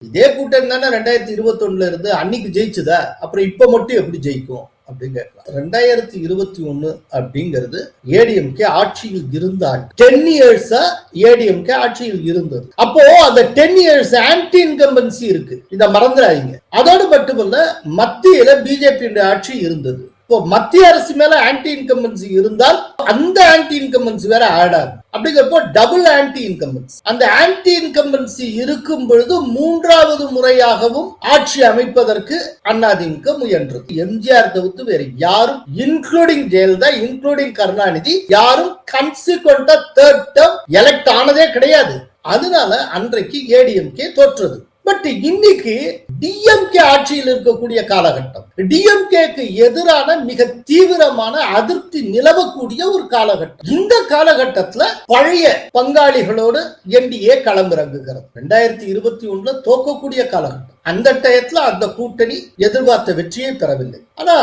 இதே கூட்டணி தானே 2021 இருந்து அன்னைக்கு ஜெயிச்சுதா, அப்புறம் இப்ப மட்டும் எப்படி ஜெயிக்கும் அப்படின்னு கேட்கலாம். 2021 அப்படிங்கிறது ஏடிஎம்கே ஆட்சியில் இருந்த 10 இயர்ஸா ஏடிஎம்கே ஆட்சியில் இருந்தது. அப்போ அந்த 10 இயர்ஸ் ஆன்டி இன்கம்பன்சி இருக்கு, இத மறந்துடாதீங்க. அதோடு மட்டுமல்ல, மத்தியில பிஜேபி ஆட்சி இருந்தது. இப்போ மத்திய அரசு மேல ஆன்டி இன்கம்பன்சி இருந்தால் அந்த ஆன்டி இன்கம்பன்சி வேற ஆட் ஆகும். அப்படிங்கிறப்போ டபுள் ஆன்டி இன்கம்பன்சி. அந்த ஆன்டி இன்கம்பன்சி இருக்கும் பொழுது மூன்றாவது முறையாகவும் ஆட்சி அமைப்பதற்கு அதிமுக முயன்றது. எம்ஜிஆர் தவிர்த்து வேற யாரும், இன்க்ளூடிங் ஜெயலலிதா, இன்க்ளூடிங் கருணாநிதி, யாரும் கன்சிக்வெண்டா தேர்ட் டேர்ம் எலெக்ட் ஆனதே கிடையாது. அதனால அன்றைக்கு ஏடிஎம்கே தோற்றது. பட் இன்னைக்கு டிஎம்கே ஆட்சியில் இருக்கக்கூடிய காலகட்டம், டிஎம்கேக்கு எதிரான மிக தீவிரமான அதிருப்தி நிலவக்கூடிய ஒரு காலகட்டம். இந்த காலகட்டத்துல பழைய பங்காளிகளோடு என்டிஏ களமிறங்குகிறது. 2021 தோக்கக்கூடிய காலகட்டம். அந்த டயத்துல அந்த கூட்டணி எதிர்பார்த்த வெற்றியை பெறவில்லை. ஆனா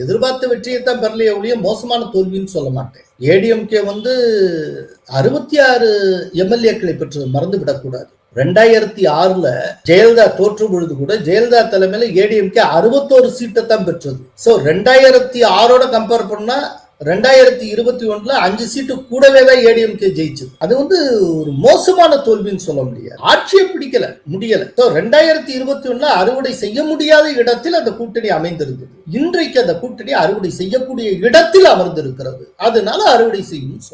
எதிர்பார்த்த வெற்றியை தான் பெறலையே ஒழிய மோசமான தோல்வின்னு சொல்ல மாட்டேன். ஏடிஎம்கே 66 எம்எல்ஏக்களை பெற்றது மறந்து விடக்கூடாது. 2006 ஜெயலலிதா தோற்று பொழுது கூட ஜெயலலிதா தலைமையில ஏடிஎம்கே 61 சீட்டை தான் பெற்றது. சோ 2006 கம்பேர் பண்ணா 2021 5 சீட்டு கூடவே தான் ஏடிஎம்கே ஜெயிச்சது. அது ஒரு மோசமான தோல்வின்னு சொல்ல முடியாது. ஆட்சியை பிடிக்கல, முடியல. 2021 அறுவடை செய்ய முடியாத இடத்தில் அந்த கூட்டணி அமைந்திருந்தது. இன்றைக்கு அந்த கூட்டணி அறுவடை செய்யக்கூடிய இடத்தில் அமர்ந்திருக்கிறது. அதனால அறுவடை செய்யும் சொல்றேன்.